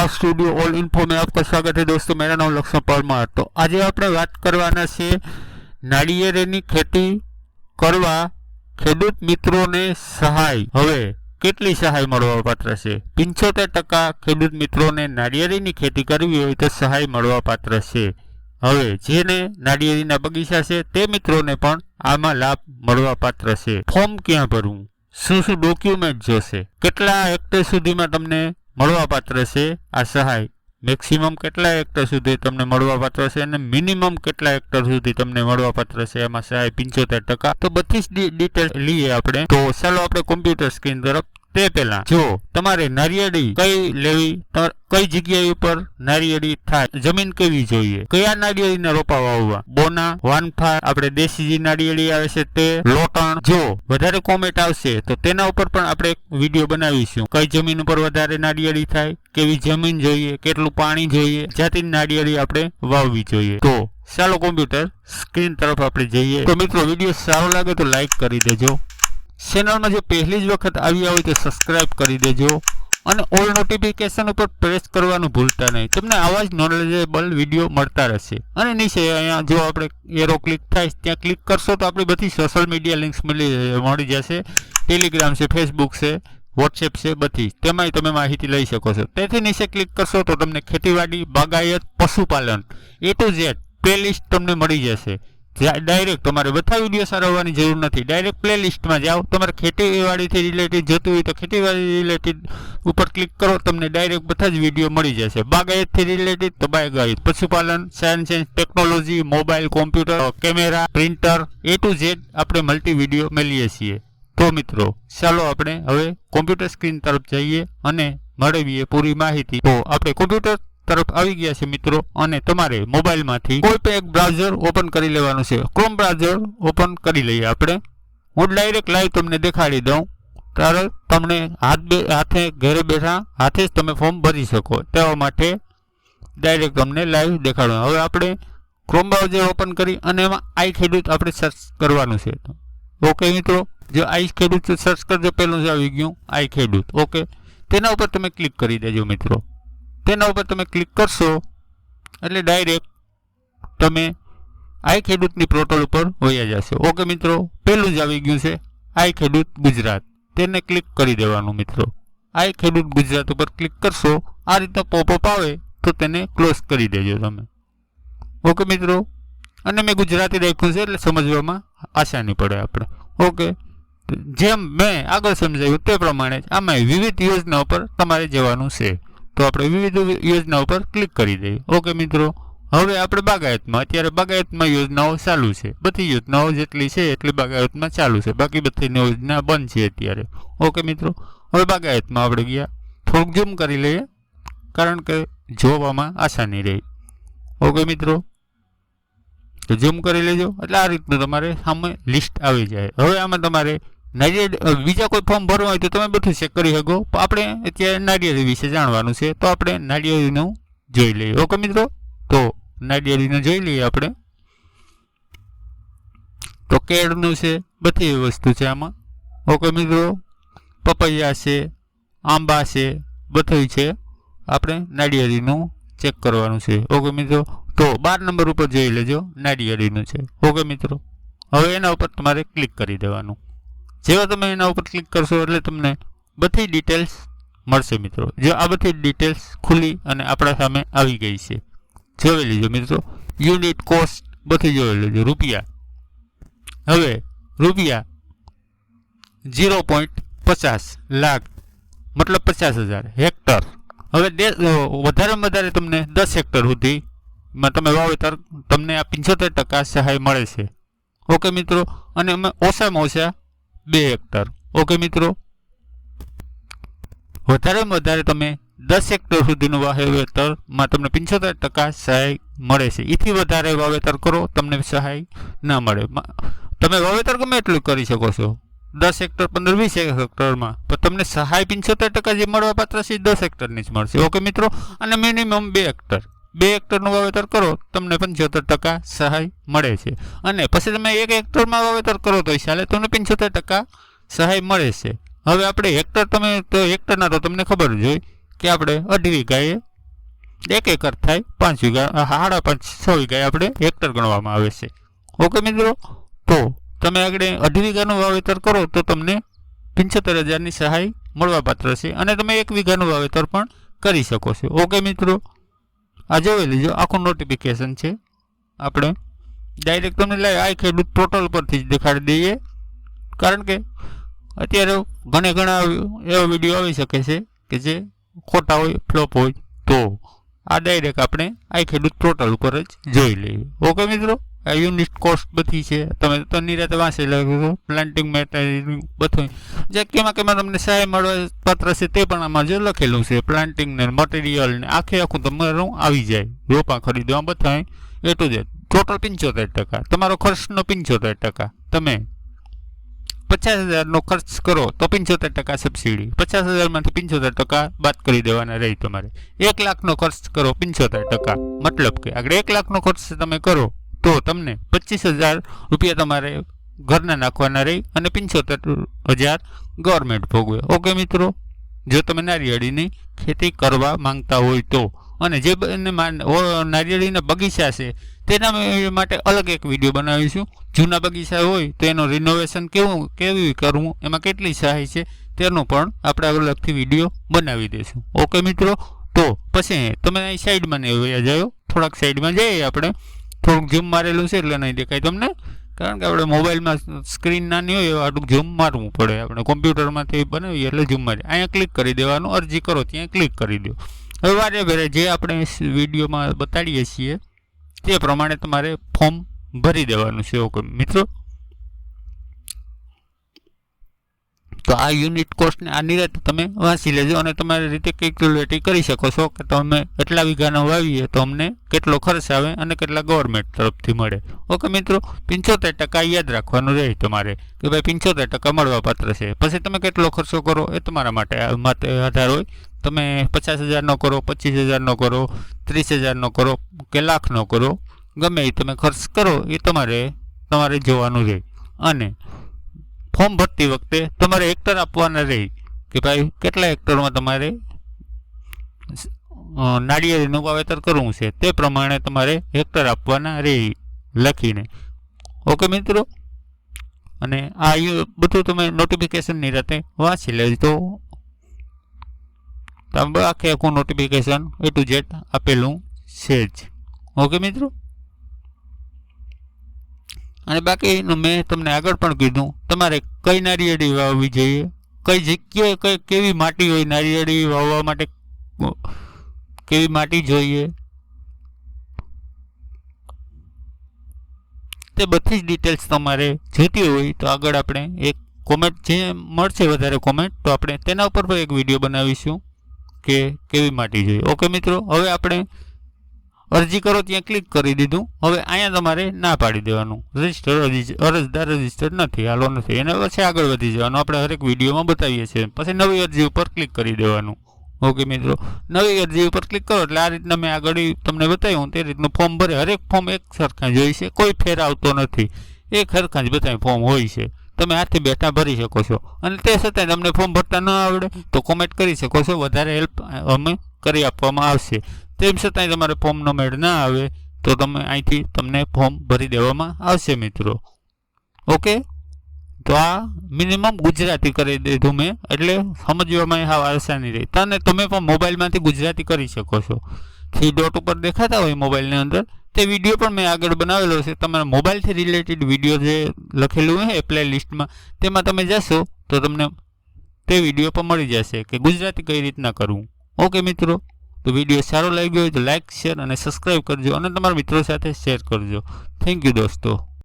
Are studio all info में आपका स्वागत है दोस्तों। मेरा नाम लक्ष्मण परमार। तो आज આપણે વાત કરવાના છે નાળિયેરની ખેતી કરવા ખેડૂત મિત્રોને સહાય હવે કેટલી સહાય મળવાપાત્ર છે। 75% ખેડૂત મિત્રોને નાળિયેરની ખેતી કરવી હોય તો સહાય મળવાપાત્ર છે। હવે જેને નાળિયેરીના બગીચા છે તે મિત્રોને પણ આમાં લાભ મળવાપાત્ર છે। ફોર્મ ક્યાં ભરવું, શું શું ડોક્યુમેન્ટ જોશે, કેટલા હેક્ટર સુધીમાં તમને મળવાપાત્ર છે આ સહાય, મેક્સિમમ કેટલા હેક્ટર સુધી તમને મળવાપાત્ર છે અને મિનિમમ કેટલા હેક્ટર સુધી તમને મળવાપાત્ર છે એમાં સહાય 75%। તો બધી જ ડિટેલ લઈએ આપણે। તો ચાલો આપણે કોમ્પ્યુટર સ્ક્રીન તરફ। તે પહેલા જો તમારે નારિયેળી કઈ લેવી, કઈ જગ્યા ઉપર નારિયેળી થાય, જમીન કેવી જોઈએ, કયા નારિયેળીને રોપા વાવવા, બોના, વાનફા, આપણે દેશી જે નારિયેળી આવે છે તે, લોટણ, જો વધારે કોમેન્ટ આવશે તો તેના ઉપર પણ આપણે એક વિડીયો બનાવીશું। કઈ જમીન ઉપર વધારે નારિયેળી થાય, કેવી જમીન જોઈએ, કેટલું પાણી જોઈએ, જાતિ નારિયેળી આપણે વાવવી જોઈએ। તો ચાલો કોમ્પ્યુટર સ્ક્રીન તરફ આપણે જઈએ। તો મિત્રો વિડીયો સારો લાગે તો લાઈક કરી દેજો, ચેનલમાં જો પહેલી જ વખત આવ્યા હોય તો સબસ્ક્રાઇબ કરી દેજો અને ઓલ નોટિફિકેશન ઉપર પ્રેસ કરવાનું ભૂલતા નહીં। તમને આવા જ નોલેજેબલ વિડીયો મળતા રહેશે। અને નીચે અહીંયા જો આપણે એરો ક્લિક થાય ત્યાં ક્લિક કરશો તો આપણી બધી સોશિયલ મીડિયા લિંક્સ મળી જશે। ટેલિગ્રામ છે, ફેસબુક છે, વોટ્સએપ છે, બધી તેમાંય તમે માહિતી લઈ શકો છો। તેથી નીચે ક્લિક કરશો તો તમને ખેતીવાડી, બાગાયત, પશુપાલન A to Z પ્લેલિસ્ટ તમને મળી જશે। ડાયરેક્ટ તમારે બધા વિડીયો સારવવાની જરૂર નથી, ડાયરેક્ટ પ્લેલિસ્ટમાં જાઓ। તમારે ખેતીવાડીથી રિલેટેડ જોતું હોય તો ખેતીવાડી રિલેટેડ ઉપર ક્લિક કરો, તમને ડાયરેક્ટ બધા જ વિડીયો મળી જશે। બાગાયતથી રિલેટેડ તો બાગાયત, પશુપાલન, science and technology, mobile, computer, camera, printer, A to Z આપણે મલ્ટી વિડીયો મેળવીએ છીએ। તો મિત્રો ચાલો આપણે હવે કોમ્પ્યુટર સ્ક્રીન તરફ જઈએ અને મેળવીએ પૂરી માહિતી। તો આપણે કોમ્પ્યુટર તરફ આવી ગયા છે મિત્રો, અને તમારે મોબાઈલમાંથી કોઈ પણ એક બ્રાઉઝર ઓપન કરી લેવાનું છે। ક્રોમ બ્રાઉઝર ઓપન કરી લઈએ આપણે। હું ડાયરેક્ટ લાઈવ તમને દેખાડી દઉં, ત્યારે તમને હાથે ઘરે બેઠા હાથે જ તમે ફોર્મ ભરી શકો તેવા માટે ડાયરેક્ટ તમને લાઈવ દેખાડું। હવે આપણે ક્રોમ બ્રાઉઝર ઓપન કરી અને એમાં આઈ ખેડૂત આપણે સર્ચ કરવાનું છે। ઓકે મિત્રો, જો આઈ ખેડૂત સર્ચ કરજો, પહેલું જ આવી ગયું આઈ ખેડૂત। ઓકે, તેના ઉપર તમે ક્લિક કરી દેજો મિત્રો। તેના ઉપર તમે ક્લિક કરશો એટલે ડાયરેક્ટ તમે આઈ ખેડૂતની પોર્ટલ ઉપર વયા જશો। ઓકે મિત્રો, પહેલું જ આવી ગયું છે આઈ ખેડૂત ગુજરાત, તેને ક્લિક કરી દેવાનું મિત્રો। આઈ ખેડૂત ગુજરાત ઉપર ક્લિક કરશો, આ રીતનો પોપઅપ આવે તો તેને ક્લોઝ કરી દેજો તમે। ઓકે મિત્રો, અને મેં ગુજરાતી રાખ્યું છે એટલે સમજવામાં આસાની પડે આપણે। ઓકે, જેમ મેં આગળ સમજાવ્યું તે પ્રમાણે આમાં વિવિધ યોજના ઉપર તમારે જવાનું છે। તો આપણે વિવિધ યોજના ઉપર ક્લિક કરી દઈએ। ઓકે મિત્રો, હવે આપણે બાગાયતમાં, અત્યારે બાગાયતમાં યોજનાઓ ચાલુ છે, બધી યોજનાઓ જેટલી છે એટલી બાગાયતમાં ચાલુ છે, બાકી બધી યોજના બંધ છે અત્યારે। ઓકે મિત્રો, હવે બાગાયતમાં આપણે ગયા, થોડુંક ઝૂમ કરી લઈએ કારણ કે જોવામાં આસાની રહી। ઓકે મિત્રો, તો ઝૂમ કરી લેજો એટલે આ રીતનું તમારે સામે લિસ્ટ આવી જાય। હવે આમાં તમારે નારિયેળ બીજા કોઈ ફોર્મ ભરવા હોય તો તમે બધું ચેક કરી શકો। આપણે અત્યારે નારિયેળી વિશે જાણવાનું છે તો આપણે નારિયેળીનું જોઈ લઈએ। ઓકે મિત્રો, તો નારિયેળીનું જોઈ લઈએ આપણે। તો કેળનું છે, બધી વસ્તુ છે આમાં। ઓકે મિત્રો, પપૈયા છે, આંબા છે, બધું છે, આપણે નારિયેળીનું ચેક કરવાનું છે। ઓકે મિત્રો, તો 12 નંબર ઉપર જોઈ લેજો, નારિયેળીનું છે। ઓકે મિત્રો, હવે એના ઉપર તમારે ક્લિક કરી દેવાનું। જેવા તમે એના ઉપર ક્લિક કરશો એટલે તમને બધી ડિટેલ્સ મળશે મિત્રો। જો આ બધી ડિટેલ્સ ખુલી અને આપણા સામે આવી ગઈ છે, જોઈ લેજો મિત્રો। યુનિટ, કોસ્ટ બધી જોઈ લેજો। રૂપિયા, હવે રૂપિયા 0.50 લાખ મતલબ 50,000 હેક્ટર। હવે વધારેમાં વધારે તમને 10 હેક્ટર સુધીમાં તમે વાવેતર, તમને આ 75% સહાય મળે છે। ઓકે મિત્રો, અને અમે ઓછામાં ઓછા 2 હેક્ટર। ઓકે મિત્રો, વધારેમાં વધારે તમે 10 હેક્ટર સુધીનું વાવેતરમાં તમને 75% સહાય મળે છે। એથી વધારે વાવેતર કરો તમને સહાય ના મળે। તમે વાવેતર ગમે એટલું કરી શકો છો, 10 હેક્ટર, 15-20 હેક્ટરમાં, પણ તમને સહાય 75% જે મળવાપાત્ર છે 10 હેક્ટરની જ મળશે। ઓકે મિત્રો, અને મિનિમમ 2 હેક્ટર, 2 હેક્ટરનું વાવેતર કરો તમને 75% સહાય મળે છે। અને પછી તમે 1 હેક્ટરમાં વાવેતર કરો તો ચાલે, તમને 75% સહાય મળે છે। હવે આપણે હેક્ટર, તમે તો હેક્ટરના તો તમને ખબર જ હોય કે આપણે 2.5 વીઘાએ 1 એકર થાય 5 વીઘા 5.5 6 વીઘા આપણે હેક્ટર ગણવામાં આવે છે. ઓકે મિત્રો, તો તમે આગળ 2.5 વીઘાનું વાવેતર કરો તો તમને 75,000ની સહાય મળવાપાત્ર છે અને તમે 1 વીઘાનું વાવેતર પણ કરી શકો છો. ઓકે મિત્રો, આ જોઈ લેજો, આખું નોટિફિકેશન છે. આપણે ડાયરેક્ટ તમને આ ખેડૂત પોર્ટલ પરથી જ દેખાડી દઈએ, કારણ કે અત્યારે ઘણા એવા વિડીયો આવી શકે છે કે જે ખોટા હોય, ફ્લોપ હોય. તો આ ડાયરેક્ટ આપણે આ ખેડૂત પોર્ટલ ઉપર જ જોઈ લઈએ. ઓકે મિત્રો, આ યુનિટ કોસ્ટ બધી છે, તમે તો નિરાતે વાંચી લેજો. પ્લાન્ટિંગ મેટેરિયલ બધું જે કેમાં તમને સહાય મળવા પાત્ર છે તે પણ આમાં જો લખેલું છે. પ્લાન્ટિંગ ને મટીરિયલ ને આખું તમારું આવી જાય. રોપા ખરીદવા બધા એટલું જ. ટોટલ 75%. તમારો ખર્ચનો 75%. તમે 50,000નો ખર્ચ કરો તો 75% સબસિડી. 50,000માંથી 75% બાદ કરી દેવાના રહી તમારે. 1 લાખનો ખર્ચ કરો 75%. મતલબ કે આગળ 1 લાખનો ખર્ચ તમે કરો તો તમને 25,000 રૂપિયા તમારે ઘરના નાખવાના રહી અને 75,000 ગવર્મેન્ટ ભોગવે. ઓકે મિત્રો, જો તમે નારિયેળીની ખેતી કરવા માંગતા હોય તો, અને જે નારિયેળીના બગીચા છે તેના માટે અલગ એક વિડીયો બનાવીશું. જૂના બગીચા હોય તો એનું રિનોવેશન કેવી કરવું, એમાં કેટલી સહાય છે તેનું પણ આપણે અલગથી વિડીયો બનાવી દઈશું. ઓકે મિત્રો, તો પછી તમે અહીં સાઈડમાં ને વયા જાઓ, થોડાક સાઈડમાં જઈએ. આપણે થોડુંક ઝૂમ મારેલું છે એટલે નહીં દેખાય તમને, કારણ કે આપણે મોબાઈલમાં સ્ક્રીન નાની હોય એવું આટલું ઝૂમ મારવું પડે. આપણે કોમ્પ્યુટરમાંથી બનાવીએ એટલે ઝૂમ મારીએ. અહીંયા ક્લિક કરી દેવાનું, અરજી કરો ત્યાં ક્લિક કરી દો. હવે વારે વારે જે આપણે વિડીયોમાં બતાડીએ છીએ તે પ્રમાણે તમારે ફોર્મ ભરી દેવાનું છે. ઓકે મિત્રો, તો આ યુનિટ કોસ્ટને આ નિરાતે તમે વાંચી લેજો અને તમારી રીતે કેલ્ક્યુલેટ કરી શકો છો કે તમે એટલા વીઘાનો વાવીએ તો અમને કેટલો ખર્ચ આવે અને કેટલા ગવર્મેન્ટ તરફથી મળે. ઓકે મિત્રો, 75% યાદ રાખવાનું રહે તમારે કે ભાઈ 75% મળવાપાત્ર છે. પછી તમે કેટલો ખર્ચો કરો એ તમારા માટે આધાર હોય. તમે 50,000નો કરો, 25,000નો કરો, 30,000નો કરો કે લાખનો કરો, ગમે એ તમે ખર્ચ કરો એ તમારે જોવાનું રહે. અને ફોર્મ ભરતી વખતે તમારે હેક્ટર આપવાના રહે કે ભાઈ કેટલા હેક્ટરમાં તમારે નાળિયેરીનું વાવેતર કરવું છે, તે પ્રમાણે તમારે હેક્ટર આપવાના રહે લખીને. ઓકે મિત્રો, અને આ બધું તમે નોટિફિકેશનની રાતે વાંચી લેજો. તો આખું નોટિફિકેશન A to Z આપેલું છે જ. ઓકે મિત્રો, અને બાકીનું મેં તમને આગળ પણ કીધું, તમારે કઈ નારિયેળી વાવવી જોઈએ, કઈ જગ્યાએ કેવી માટી હોય, નારિયેળી વાવવા માટે કેવી માટી જોઈએ, તે બધી જ ડિટેલ્સ તમારે જોઈતી હોય તો આગળ આપણે એક કોમેન્ટ જે મળશે વધારે કોમેન્ટ તો આપણે તેના ઉપર પણ એક વિડીયો બનાવીશું કે કેવી માટી જોઈએ. ઓકે મિત્રો, હવે આપણે અરજી કરો ત્યાં ક્લિક કરી દીધું. હવે અહીંયા તમારે ના પાડી દેવાનું, અરજદાર રજિસ્ટર નથી, હાલો નથી, એને પછી આગળ વધી જવાનું. આપણે હરેક વિડીયોમાં બતાવીએ છીએ. પછી નવી અરજી ઉપર ક્લિક કરી દેવાનું. ઓકે મિત્રો, નવી અરજી ઉપર ક્લિક કરો એટલે આ રીતના મેં આગળ તમને બતાવ્યું તે રીતનું ફોર્મ ભરે. હરેક ફોર્મ એક સરખા જ હોય છે, કોઈ ફેર આવતો નથી. એક સરખા જ બધા ફોર્મ હોય છે, તમે હાથથી બેઠા ભરી શકો છો. અને તે છતાંય તમને ફોર્મ ભરતા ન આવડે તો કોમેન્ટ કરી શકો છો, વધારે હેલ્પ અમે કરી આપવામાં આવશે. તેમ છતાંય તમારે ફોર્મનો મેળ ના આવે તો તમે અહીંથી તમને ફોર્મ ભરી દેવામાં આવશે મિત્રો. ઓકે, તો આ મિનિમમ ગુજરાતી કરી દીધું મેં, એટલે સમજવામાં હા આસાની રહી. તમે પણ મોબાઈલમાંથી ગુજરાતી કરી શકો છો. 3 ડોટ ઉપર દેખાતા હોય મોબાઈલની અંદર તે વિડીયો પણ મેં આગળ બનાવેલો છે. તમારા મોબાઈલથી રિલેટેડ વિડીયો જે લખેલું હોય પ્લે લિસ્ટમાં, તેમાં તમે જશો તો તમને તે વિડીયો પણ મળી જશે કે ગુજરાતી કઈ રીતના કરવું. ઓકે મિત્રો, તો વિડીયો સારો લાગ્યો હોય તો લાઇક, શેર અને સબસ્ક્રાઈબ કરજો અને તમારા મિત્રો સાથે શેર કરજો. થેન્ક યુ દોસ્તો.